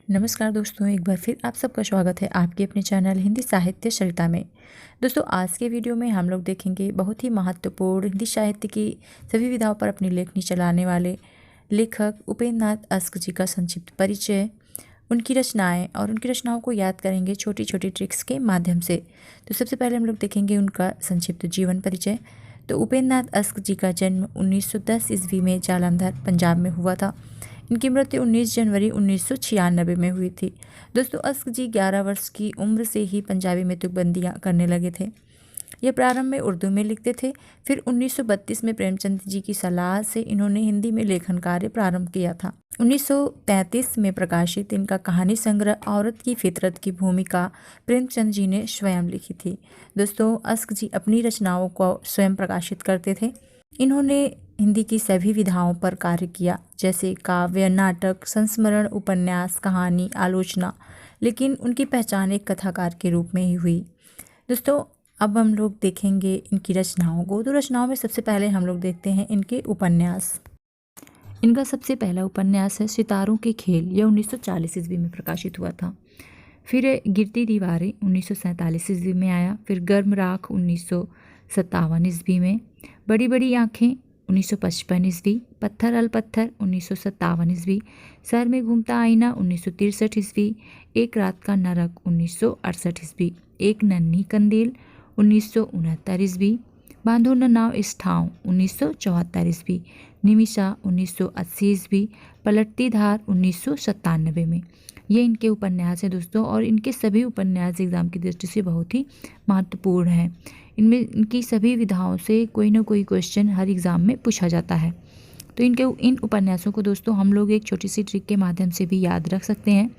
नमस्कार दोस्तों, एक बार फिर आप सबका स्वागत है आपके अपने चैनल हिंदी साहित्य सरिता में। दोस्तों, आज के वीडियो में हम लोग देखेंगे बहुत ही महत्वपूर्ण हिंदी साहित्य की सभी विधाओं पर अपनी लेखनी चलाने वाले लेखक उपेंद्र नाथ अस्क जी का संक्षिप्त परिचय, उनकी रचनाएं और उनकी रचनाओं को याद करेंगे छोटी छोटी ट्रिक्स के माध्यम से। तो सबसे पहले हम लोग देखेंगे उनका संक्षिप्त जीवन परिचय। तो उपेंद्र नाथ अस्क जी का जन्म 1910 ईस्वी में जालंधर पंजाब में हुआ था। इनकी मृत्यु 19 जनवरी 1996 में हुई थी। दोस्तों, अस्क जी 11 वर्ष की उम्र से ही पंजाबी में तुकबंदियाँ करने लगे थे। यह प्रारंभ में उर्दू में लिखते थे। फिर 1932 में प्रेमचंद जी की सलाह से इन्होंने हिंदी में लेखन कार्य प्रारंभ किया था। 1933 में प्रकाशित इनका कहानी संग्रह औरत की फितरत की भूमिका प्रेमचंद जी ने स्वयं लिखी थी। दोस्तों, अस्क जी अपनी रचनाओं को स्वयं प्रकाशित करते थे। इन्होंने हिंदी की सभी विधाओं पर कार्य किया, जैसे काव्य, नाटक, संस्मरण, उपन्यास, कहानी, आलोचना, लेकिन उनकी पहचान एक कथाकार के रूप में ही हुई। दोस्तों, अब हम लोग देखेंगे इनकी रचनाओं को। तो रचनाओं में सबसे पहले हम लोग देखते हैं इनके उपन्यास। इनका सबसे पहला उपन्यास है सितारों के खेल। यह 1940 ईस्वी में प्रकाशित हुआ था। फिर गिरती दीवारें 1947 ईस्वी में आया। फिर गर्म राख 1957 ईस्वी में। बड़ी बड़ी आँखें 1955 ईस्वी। पत्थर अल पत्थर 1957 ईस्वी। शहर में घूमता आईना 1963 ईस्वी। एक रात का नरक 1968 ईस्वी। एक नन्ही कंदील 1969 ईस्वी। बांधो न नाव इस ठाव 1974 ईस्वी। निमिषा 1980 ईस्वी। पलटती धार 1997 में। ये इनके उपन्यास हैं दोस्तों, और इनके सभी उपन्यास एग्ज़ाम की दृष्टि से बहुत ही महत्वपूर्ण हैं। इनमें इनकी सभी विधाओं से कोई ना कोई क्वेश्चन हर एग्ज़ाम में पूछा जाता है। तो इन उपन्यासों को दोस्तों हम लोग एक छोटी सी ट्रिक के माध्यम से भी याद रख सकते हैं।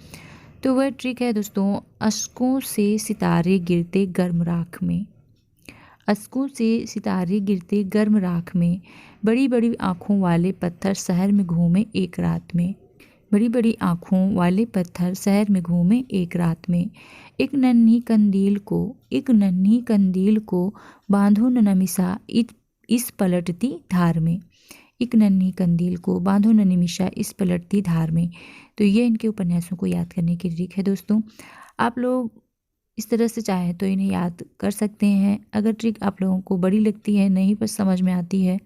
तो वह ट्रिक है दोस्तों, अश्कों से सितारे गिरते गर्म राख में। अश्कों से सितारे गिरते गर्म राख में, बड़ी बड़ी आँखों वाले पत्थर शहर में घूमे एक रात में। बड़ी बड़ी आँखों वाले पत्थर शहर में घूमे एक रात में। एक नन्ही कंदील को बांधो न निमिषा इस पलटती धार में। एक नन्ही कंदील को बांधो न निमिषा इस पलटती धार में। तो ये इनके उपन्यासों को याद करने की ट्रिक है दोस्तों। आप लोग इस तरह से चाहे तो इन्हें याद कर सकते हैं। अगर ट्रिक आप लोगों को बड़ी लगती है, नहीं पर समझ में आती है,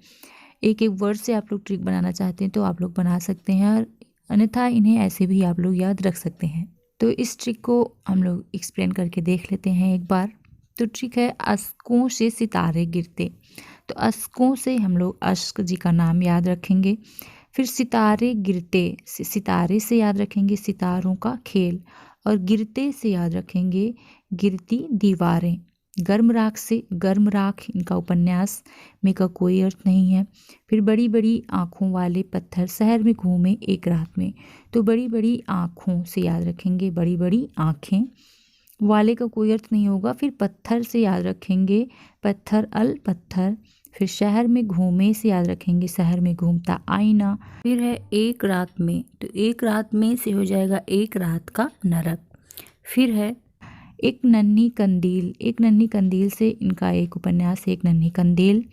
एक एक वर्ड से आप लोग ट्रिक बनाना चाहते हैं तो आप लोग बना सकते हैं, और अन्यथा इन्हें ऐसे भी आप लोग याद रख सकते हैं। तो इस ट्रिक को हम लोग एक्सप्लेन करके देख लेते हैं एक बार। तो ट्रिक है अश्कों से सितारे गिरते। तो अश्कों से हम लोग अश्क जी का नाम याद रखेंगे। फिर सितारे गिरते, सितारे से याद रखेंगे सितारों का खेल, और गिरते से याद रखेंगे गिरती दीवारें। गर्म राख इनका उपन्यास में का कोई अर्थ नहीं है। फिर बड़ी बड़ी आँखों वाले पत्थर शहर में घूमे एक रात में। तो बड़ी बड़ी आँखों से याद रखेंगे बड़ी बड़ी आँखें, वाले का कोई अर्थ नहीं होगा। फिर पत्थर से याद रखेंगे पत्थर अल पत्थर। फिर शहर में घूमे से याद रखेंगे शहर में घूमता आईना। फिर है एक रात में, तो एक रात में से हो जाएगा एक रात का नरक। फिर है एक नन्ही कंदील से इनका एक उपन्यास है एक नन्ही कंदील,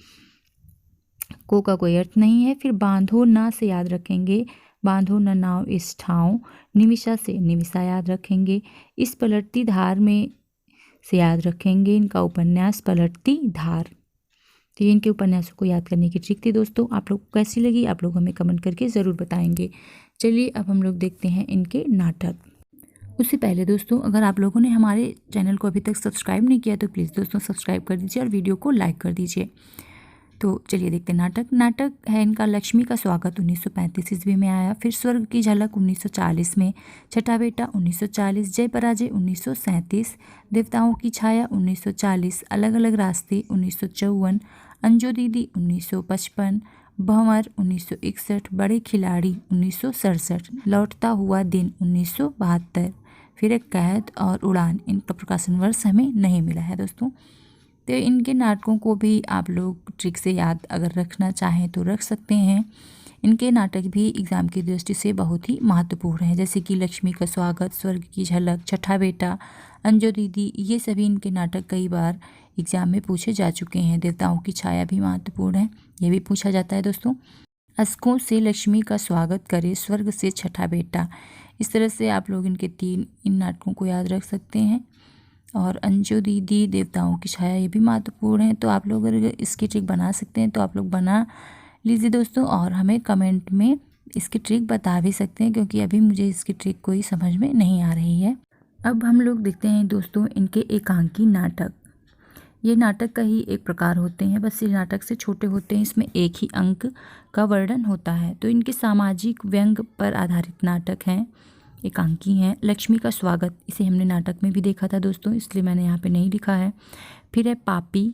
को का कोई अर्थ नहीं है। फिर बांधो ना से याद रखेंगे बांधो न नाव इस ठाव। निमिषा से निमिषा याद रखेंगे। इस पलटती धार में से याद रखेंगे इनका उपन्यास पलटती धार। तो ये इनके उपन्यासों को याद करने की ट्रिक थी दोस्तों। आप लोग को कैसी लगी आप लोग हमें कमेंट करके ज़रूर बताएंगे। चलिए अब हम लोग देखते हैं इनके नाटक। उससे पहले दोस्तों, अगर आप लोगों ने हमारे चैनल को अभी तक सब्सक्राइब नहीं किया तो प्लीज़ दोस्तों सब्सक्राइब कर दीजिए और वीडियो को लाइक कर दीजिए। तो चलिए देखते हैं नाटक है इनका लक्ष्मी का स्वागत 1935 ईस्वी में आया। फिर स्वर्ग की झलक 1940 में। छठा बेटा 1940। जय पराजय 1937। देवताओं की छाया 1940। अलग अलग रास्ते 1954। अंजू दीदी 1955। भंवर 1961। बड़े खिलाड़ी 1967। लौटता हुआ दिन 1972। फिर एक कैद और उड़ान, इनका प्रकाशन वर्ष हमें नहीं मिला है दोस्तों। तो इनके नाटकों को भी आप लोग ट्रिक से याद अगर रखना चाहें तो रख सकते हैं। इनके नाटक भी एग्ज़ाम की दृष्टि से बहुत ही महत्वपूर्ण हैं, जैसे कि लक्ष्मी का स्वागत, स्वर्ग की झलक, छठा बेटा, अंजू दीदी, ये सभी इनके नाटक कई बार एग्ज़ाम में पूछे जा चुके हैं। देवताओं की छाया भी महत्वपूर्ण है, ये भी पूछा जाता है दोस्तों। अश्कों से लक्ष्मी का स्वागत करे, स्वर्ग से छठा बेटा, इस तरह से आप लोग इन नाटकों को याद रख सकते हैं। और अंजू दीदी, देवताओं की छाया, ये भी महत्वपूर्ण है। तो आप लोग अगर इसकी ट्रिक बना सकते हैं तो आप लोग बना लीजिए दोस्तों, और हमें कमेंट में इसकी ट्रिक बता भी सकते हैं, क्योंकि अभी मुझे इसकी ट्रिक कोई समझ में नहीं आ रही है। अब हम लोग देखते हैं दोस्तों इनके एकांकी नाटक। ये नाटक का ही एक प्रकार होते हैं, बस ये नाटक से छोटे होते हैं। इसमें एक ही अंक का वर्णन होता है। तो इनके सामाजिक व्यंग पर आधारित नाटक हैं, एकांकी हैं। लक्ष्मी का स्वागत, इसे हमने नाटक में भी देखा था दोस्तों, इसलिए मैंने यहाँ पे नहीं लिखा है। फिर है पापी,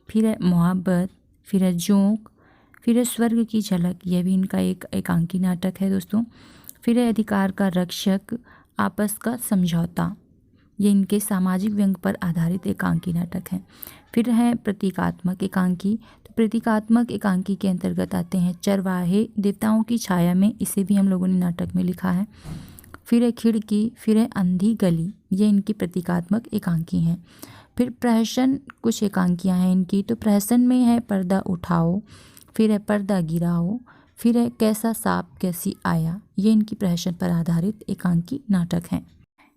फिर है मोहब्बत, फिर है जोंक, फिर है स्वर्ग की झलक, यह भी इनका एक एकांकी नाटक है दोस्तों। फिर है अधिकार का रक्षक, आपस का समझौता, ये इनके सामाजिक व्यंग पर आधारित एकांकी नाटक हैं। फिर है प्रतीकात्मक एकांकी। तो प्रतीकात्मक एकांकी के अंतर्गत आते हैं चरवाहे, देवताओं की छाया में, इसे भी हम लोगों ने नाटक में लिखा है। फिर है खिड़की, फिर है अंधी गली, ये इनकी प्रतीकात्मक एकांकी हैं। फिर प्रहसन, कुछ एकांकियाँ हैं इनकी। तो प्रहसन में है पर्दा उठाओ, फिर है पर्दा गिराओ, फिर है कैसा सांप कैसी आया, ये इनकी प्रहसन पर आधारित एकांकी नाटक हैं।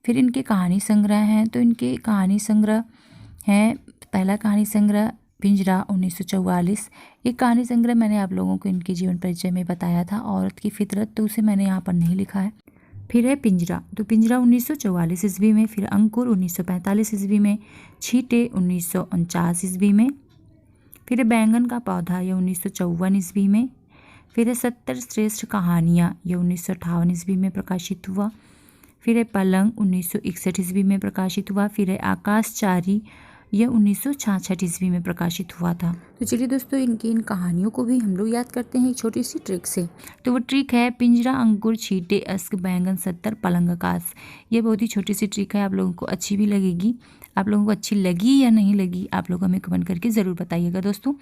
फिर इनके कहानी संग्रह हैं। तो इनके कहानी संग्रह हैं, पहला कहानी संग्रह पिंजरा 1944। एक कहानी संग्रह मैंने आप लोगों को इनके जीवन परिचय में बताया था, औरत की फितरत, तो उसे मैंने यहाँ पर नहीं लिखा है। फिर है पिंजरा, तो पिंजरा 1944 ईस्वी में। फिर अंकुर 1945 ईस्वी में। छींटे 1949 ईस्वी में। फिर है बैंगन का पौधा, यह 1954 ईस्वी में। फिर है 70 श्रेष्ठ कहानियाँ, यह 1958 ईस्वी में प्रकाशित हुआ। फिर है पलंग 1961 ईस्वी में प्रकाशित हुआ। फिर है आकाशचारी, यह 1966 ईस्वी में प्रकाशित हुआ था। तो चलिए दोस्तों, इनकी इन कहानियों को भी हम लोग याद करते हैं एक छोटी सी ट्रिक से। तो वो ट्रिक है पिंजरा, अंकुर, छींटे, अस्क, बैंगन, 70, पलंग, आकाश। ये बहुत ही छोटी सी ट्रिक है, आप लोगों को अच्छी भी लगेगी। आप लोगों को अच्छी लगी या नहीं लगी, आप लोग हमें कमेंट करके ज़रूर बताइएगा दोस्तों।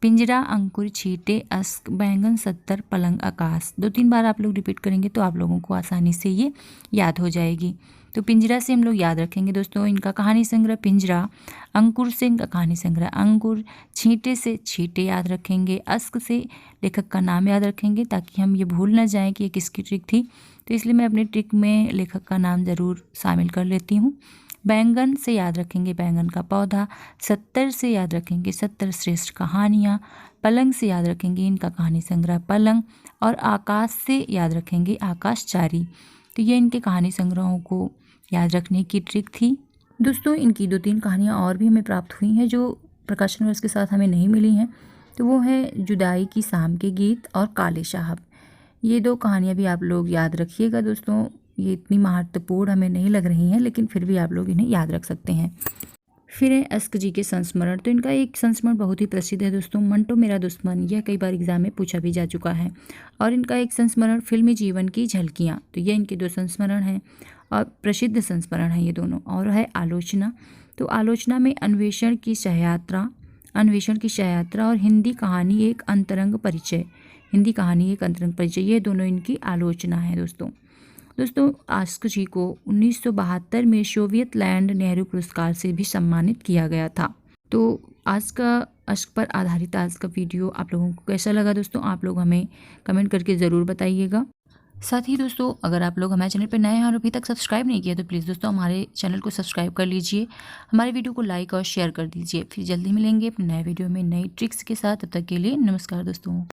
पिंजरा, अंकुर, छींटे, अस्क, बैंगन, 70, पलंग, आकाश, 2-3 बार आप लोग रिपीट करेंगे तो आप लोगों को आसानी से ये याद हो जाएगी। तो पिंजरा से हम लोग याद रखेंगे दोस्तों इनका कहानी संग्रह पिंजरा, अंकुर से इनका कहानी संग्रह अंकुर, छींटे से छींटे याद रखेंगे, अस्क से लेखक का नाम याद रखेंगे ताकि हम ये भूल ना जाएं कि ये किसकी ट्रिक थी। तो इसलिए मैं अपनी ट्रिक में लेखक का नाम ज़रूर शामिल कर लेती हूँ। बैंगन से याद रखेंगे बैंगन का पौधा, 70 से याद रखेंगे 70 श्रेष्ठ कहानियाँ, पलंग से याद रखेंगे इनका कहानी संग्रह पलंग, और आकाश से याद रखेंगे आकाशचारी। तो ये इनके कहानी संग्रहों को याद रखने की ट्रिक थी दोस्तों। इनकी 2-3 कहानियाँ और भी हमें प्राप्त हुई हैं जो प्रकाशन वर्ष के साथ हमें नहीं मिली हैं। तो वो है जुदाई की शाम के गीत और काले साहब। ये 2 कहानियाँ भी आप लोग याद रखिएगा दोस्तों। ये इतनी महत्वपूर्ण हमें नहीं लग रही हैं, लेकिन फिर भी आप लोग इन्हें याद रख सकते हैं। फिर है अस्क जी के संस्मरण। तो इनका एक संस्मरण बहुत ही प्रसिद्ध है दोस्तों, मंटो मेरा दुश्मन। यह कई बार एग्जाम में पूछा भी जा चुका है। और इनका एक संस्मरण फिल्मी जीवन की झलकियाँ। तो ये इनके 2 संस्मरण हैं और प्रसिद्ध संस्मरण हैं ये दोनों। और है आलोचना। तो आलोचना में अन्वेषण की सहयात्रा और हिंदी कहानी एक अंतरंग परिचय, ये दोनों इनकी आलोचना है दोस्तों। अस्क जी को 1972 में सोवियत लैंड नेहरू पुरस्कार से भी सम्मानित किया गया था। तो आज का अस्क पर आधारित आज का वीडियो आप लोगों को कैसा लगा दोस्तों, आप लोग हमें कमेंट करके ज़रूर बताइएगा। साथ ही दोस्तों, अगर आप लोग हमारे चैनल पर नए हैं और अभी तक सब्सक्राइब नहीं किया तो प्लीज़ दोस्तों हमारे चैनल को सब्सक्राइब कर लीजिए, हमारे वीडियो को लाइक और शेयर कर दीजिए। फिर जल्दी मिलेंगे अपने नए वीडियो में नई ट्रिक्स के साथ। तब तक के लिए नमस्कार दोस्तों।